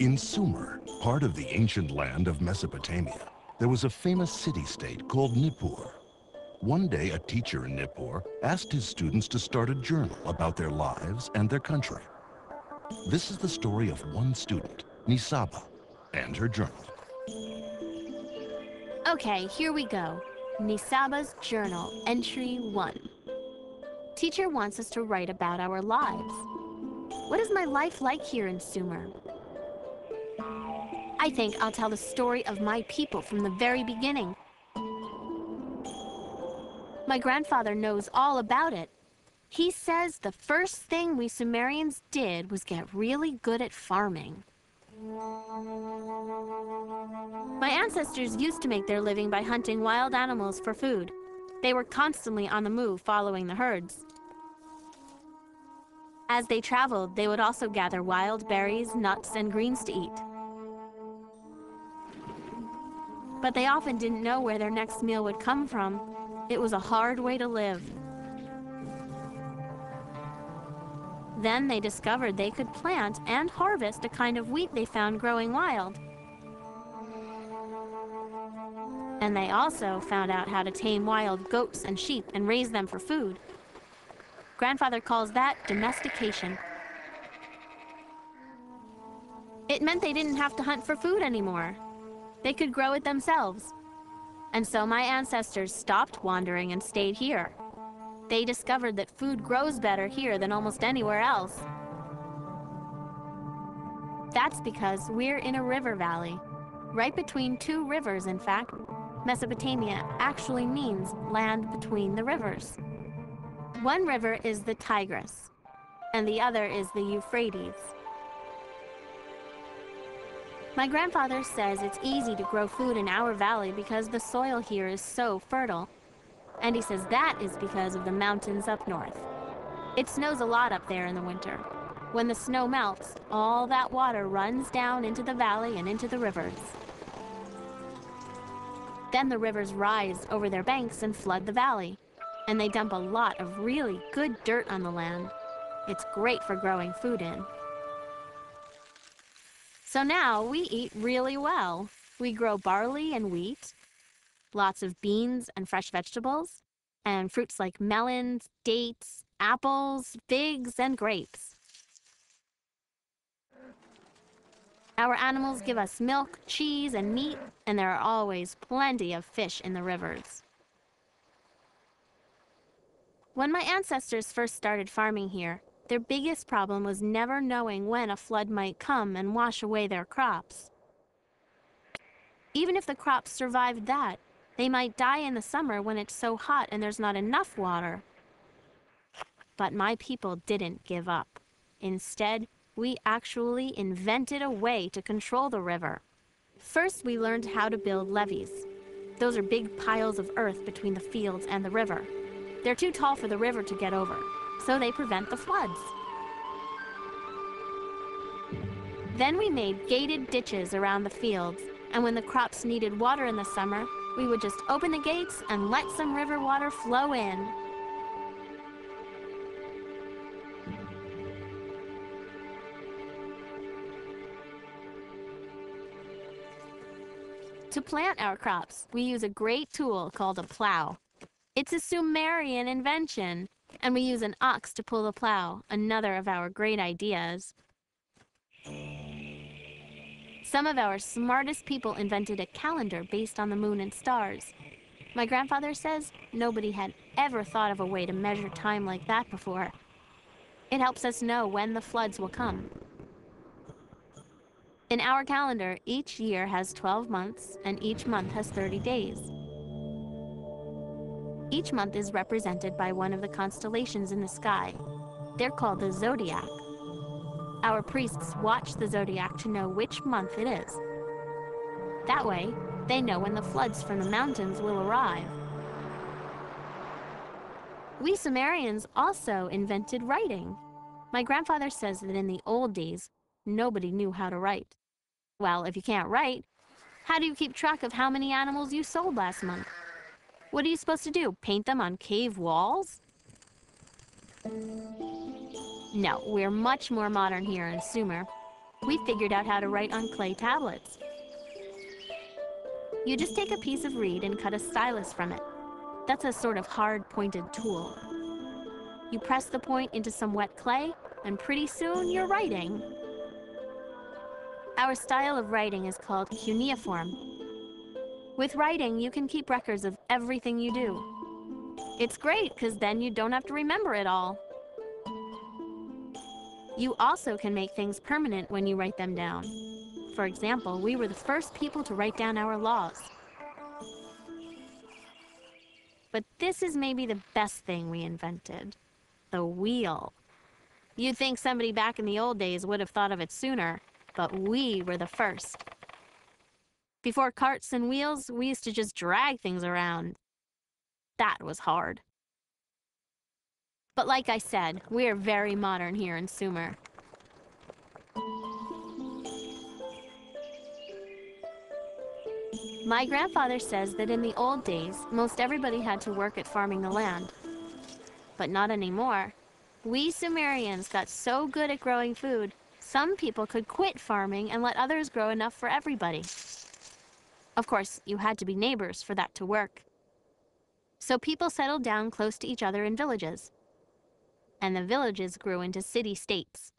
In Sumer, part of the ancient land of Mesopotamia, there was a famous city-state called Nippur. One day, a teacher in Nippur asked his students to start a journal about their lives and their country. This is the story of one student, Nisaba, and her journal. Okay, here we go. Nisaba's journal, entry 1. Teacher wants us to write about our lives. What is my life like here in Sumer? I think I'll tell the story of my people from the very beginning. My grandfather knows all about it. He says the first thing we Sumerians did was get really good at farming. My ancestors used to make their living by hunting wild animals for food. They were constantly on the move following the herds. As they traveled, they would also gather wild berries, nuts, and greens to eat. But they often didn't know where their next meal would come from. It was a hard way to live. Then they discovered they could plant and harvest a kind of wheat they found growing wild. And they also found out how to tame wild goats and sheep and raise them for food. Grandfather calls that domestication. It meant they didn't have to hunt for food anymore. They could grow it themselves. And so my ancestors stopped wandering and stayed here. They discovered that food grows better here than almost anywhere else. That's because we're in a river valley, right between two rivers, in fact. Mesopotamia actually means land between the rivers. One river is the Tigris, and the other is the Euphrates. My grandfather says it's easy to grow food in our valley because the soil here is so fertile. And he says that is because of the mountains up north. It snows a lot up there in the winter. When the snow melts, all that water runs down into the valley and into the rivers. Then the rivers rise over their banks and flood the valley. And they dump a lot of really good dirt on the land. It's great for growing food in. So now we eat really well. We grow barley and wheat, lots of beans and fresh vegetables, and fruits like melons, dates, apples, figs, and grapes. Our animals give us milk, cheese, and meat, and there are always plenty of fish in the rivers. When my ancestors first started farming here, their biggest problem was never knowing when a flood might come and wash away their crops. Even if the crops survived that, they might die in the summer when it's so hot and there's not enough water. But my people didn't give up. Instead, we actually invented a way to control the river. First, we learned how to build levees. Those are big piles of earth between the fields and the river. They're too tall for the river to get over, so they prevent the floods. Then we made gated ditches around the fields, and when the crops needed water in the summer, we would just open the gates and let some river water flow in. To plant our crops, we use a great tool called a plow. It's a Sumerian invention, and we use an ox to pull the plow, another of our great ideas. Some of our smartest people invented a calendar based on the moon and stars. My grandfather says nobody had ever thought of a way to measure time like that before. It helps us know when the floods will come. In our calendar, each year has 12 months, and each month has 30 days. Each month is represented by one of the constellations in the sky. They're called the zodiac. Our priests watch the zodiac to know which month it is. That way, they know when the floods from the mountains will arrive. We Sumerians also invented writing. My grandfather says that in the old days, nobody knew how to write. Well, if you can't write, how do you keep track of how many animals you sold last month? What are you supposed to do, paint them on cave walls? No, we're much more modern here in Sumer. we figured out how to write on clay tablets. You just take a piece of reed and cut a stylus from it. That's a sort of hard pointed tool. You press the point into some wet clay, and pretty soon you're writing. Our style of writing is called cuneiform. With writing, you can keep records of everything you do. It's great because then you don't have to remember it all. You also can make things permanent when you write them down. For example, we were the first people to write down our laws. But this is maybe the best thing we invented: the wheel. You'd think somebody back in the old days would have thought of it sooner, but we were the first. Before carts and wheels, we used to just drag things around. That was hard. But like I said, we are very modern here in Sumer. My grandfather says that in the old days, most everybody had to work at farming the land. But not anymore. We Sumerians got so good at growing food, some people could quit farming and let others grow enough for everybody. Of course, you had to be neighbors for that to work. So people settled down close to each other in villages. And the villages grew into city-states.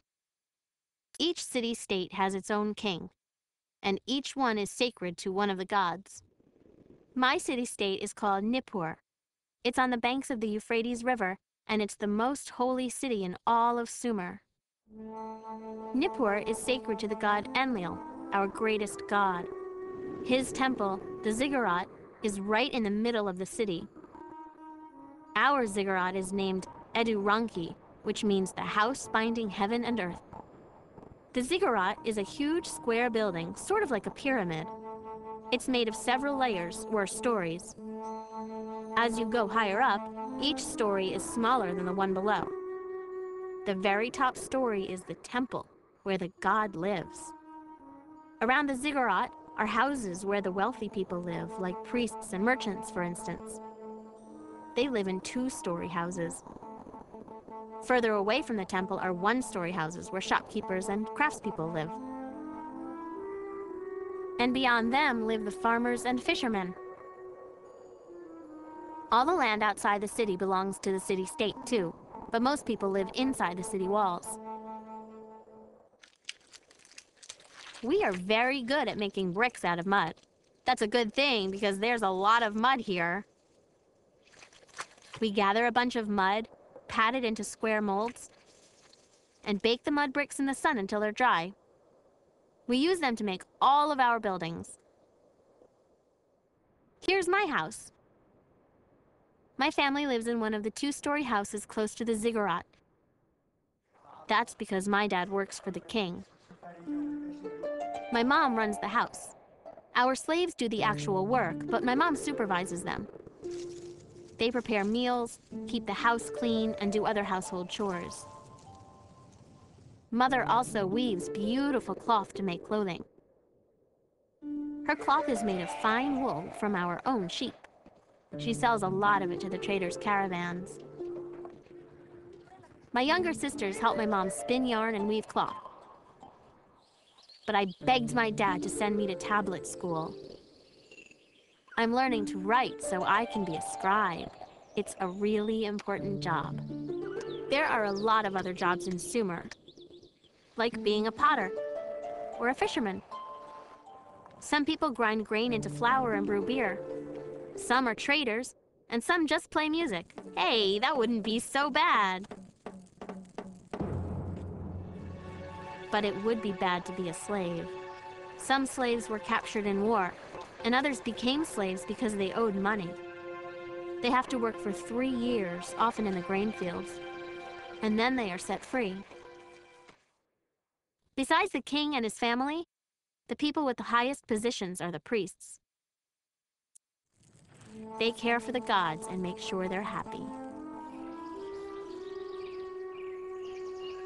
Each city-state has its own king, and each one is sacred to one of the gods. My city-state is called Nippur. It's on the banks of the Euphrates River, and it's the most holy city in all of Sumer. Nippur is sacred to the god Enlil, our greatest god. His temple, the Ziggurat, is right in the middle of the city. Our Ziggurat is named Eduranki, which means the house binding heaven and earth. The Ziggurat is a huge square building, sort of like a pyramid. It's made of several layers, or stories. As you go higher up, each story is smaller than the one below. The very top story is the temple, where the god lives. Around the Ziggurat are houses where the wealthy people live, like priests and merchants, for instance. They live in two-story houses. Further away from the temple are one-story houses where shopkeepers and craftspeople live. And beyond them live the farmers and fishermen. All the land outside the city belongs to the city-state too, but most people live inside the city walls. We are very good at making bricks out of mud. That's a good thing because there's a lot of mud here. We gather a bunch of mud, pat it into square molds, and bake the mud bricks in the sun until they're dry. We use them to make all of our buildings. Here's my house. My family lives in one of the two-story houses close to the Ziggurat. That's because my dad works for the king. My mom runs the house. Our slaves do the actual work, but my mom supervises them. They prepare meals, keep the house clean, and do other household chores. Mother also weaves beautiful cloth to make clothing. Her cloth is made of fine wool from our own sheep. She sells a lot of it to the traders' caravans. My younger sisters help my mom spin yarn and weave cloth. But I begged my dad to send me to tablet school. I'm learning to write so I can be a scribe. It's a really important job. There are a lot of other jobs in Sumer, like being a potter or a fisherman. Some people grind grain into flour and brew beer. Some are traders, and some just play music. Hey, that wouldn't be so bad. But it would be bad to be a slave. Some slaves were captured in war, and others became slaves because they owed money. They have to work for 3 years, often in the grain fields, and then they are set free. Besides the king and his family, the people with the highest positions are the priests. They care for the gods and make sure they're happy.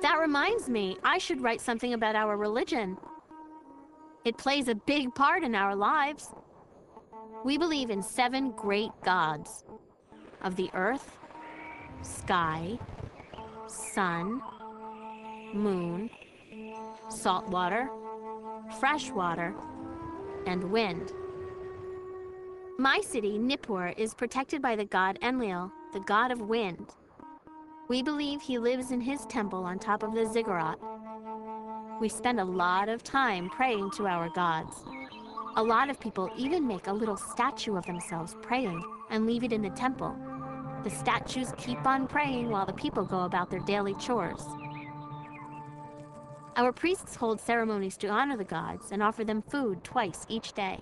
That reminds me, I should write something about our religion. It plays a big part in our lives. We believe in 7 great gods of the earth, sky, sun, moon, salt water, fresh water, and wind. My city, Nippur, is protected by the god Enlil, the god of wind. We believe he lives in his temple on top of the ziggurat. We spend a lot of time praying to our gods. A lot of people even make a little statue of themselves praying and leave it in the temple. The statues keep on praying while the people go about their daily chores. Our priests hold ceremonies to honor the gods and offer them food twice each day.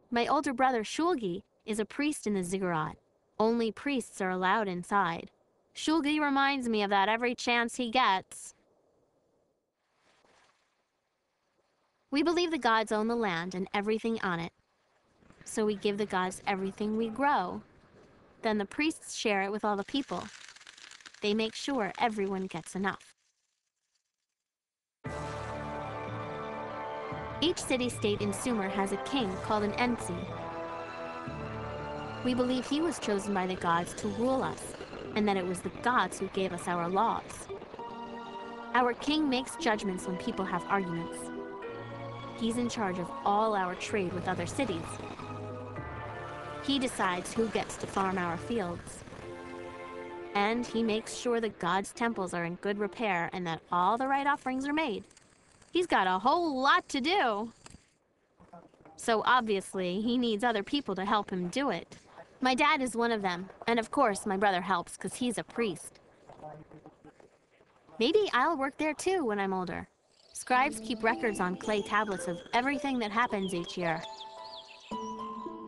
My older brother Shulgi is a priest in the ziggurat. Only priests are allowed inside. Shulgi reminds me of that every chance he gets. We believe the gods own the land and everything on it. So we give the gods everything we grow. Then the priests share it with all the people. They make sure everyone gets enough. Each city-state in Sumer has a king called an Ensi. We believe he was chosen by the gods to rule us, and that it was the gods who gave us our laws. Our king makes judgments when people have arguments. He's in charge of all our trade with other cities. He decides who gets to farm our fields. And he makes sure the gods' temples are in good repair and that all the right offerings are made. He's got a whole lot to do. So obviously, he needs other people to help him do it. My dad is one of them, and of course my brother helps because he's a priest. Maybe I'll work there too when I'm older. Scribes keep records on clay tablets of everything that happens each year.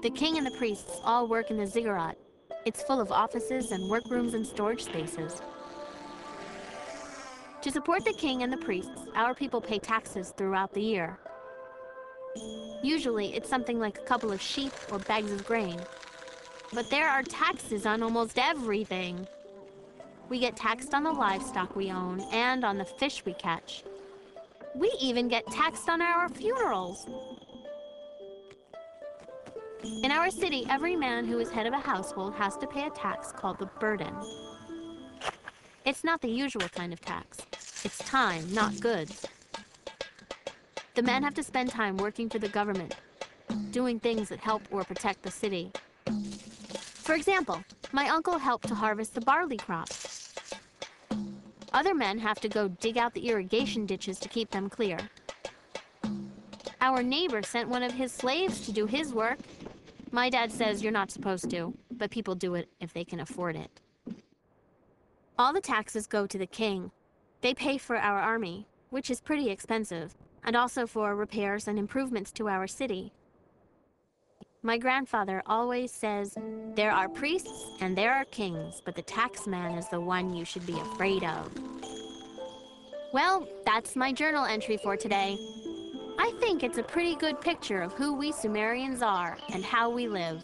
The king and the priests all work in the ziggurat. It's full of offices and workrooms and storage spaces. To support the king and the priests, our people pay taxes throughout the year. Usually, it's something like a couple of sheep or bags of grain. But there are taxes on almost everything. We get taxed on the livestock we own and on the fish we catch. We even get taxed on our funerals. In our city, every man who is head of a household has to pay a tax called the burden. It's not the usual kind of tax. It's time, not goods. The men have to spend time working for the government, doing things that help or protect the city. For example, my uncle helped to harvest the barley crop. Other men have to go dig out the irrigation ditches to keep them clear. Our neighbor sent one of his slaves to do his work. My dad says you're not supposed to, but people do it if they can afford it. All the taxes go to the king. They pay for our army, which is pretty expensive, and also for repairs and improvements to our city. My grandfather always says, there are priests and there are kings, but the tax man is the one you should be afraid of. Well, that's my journal entry for today. I think it's a pretty good picture of who we Sumerians are and how we live.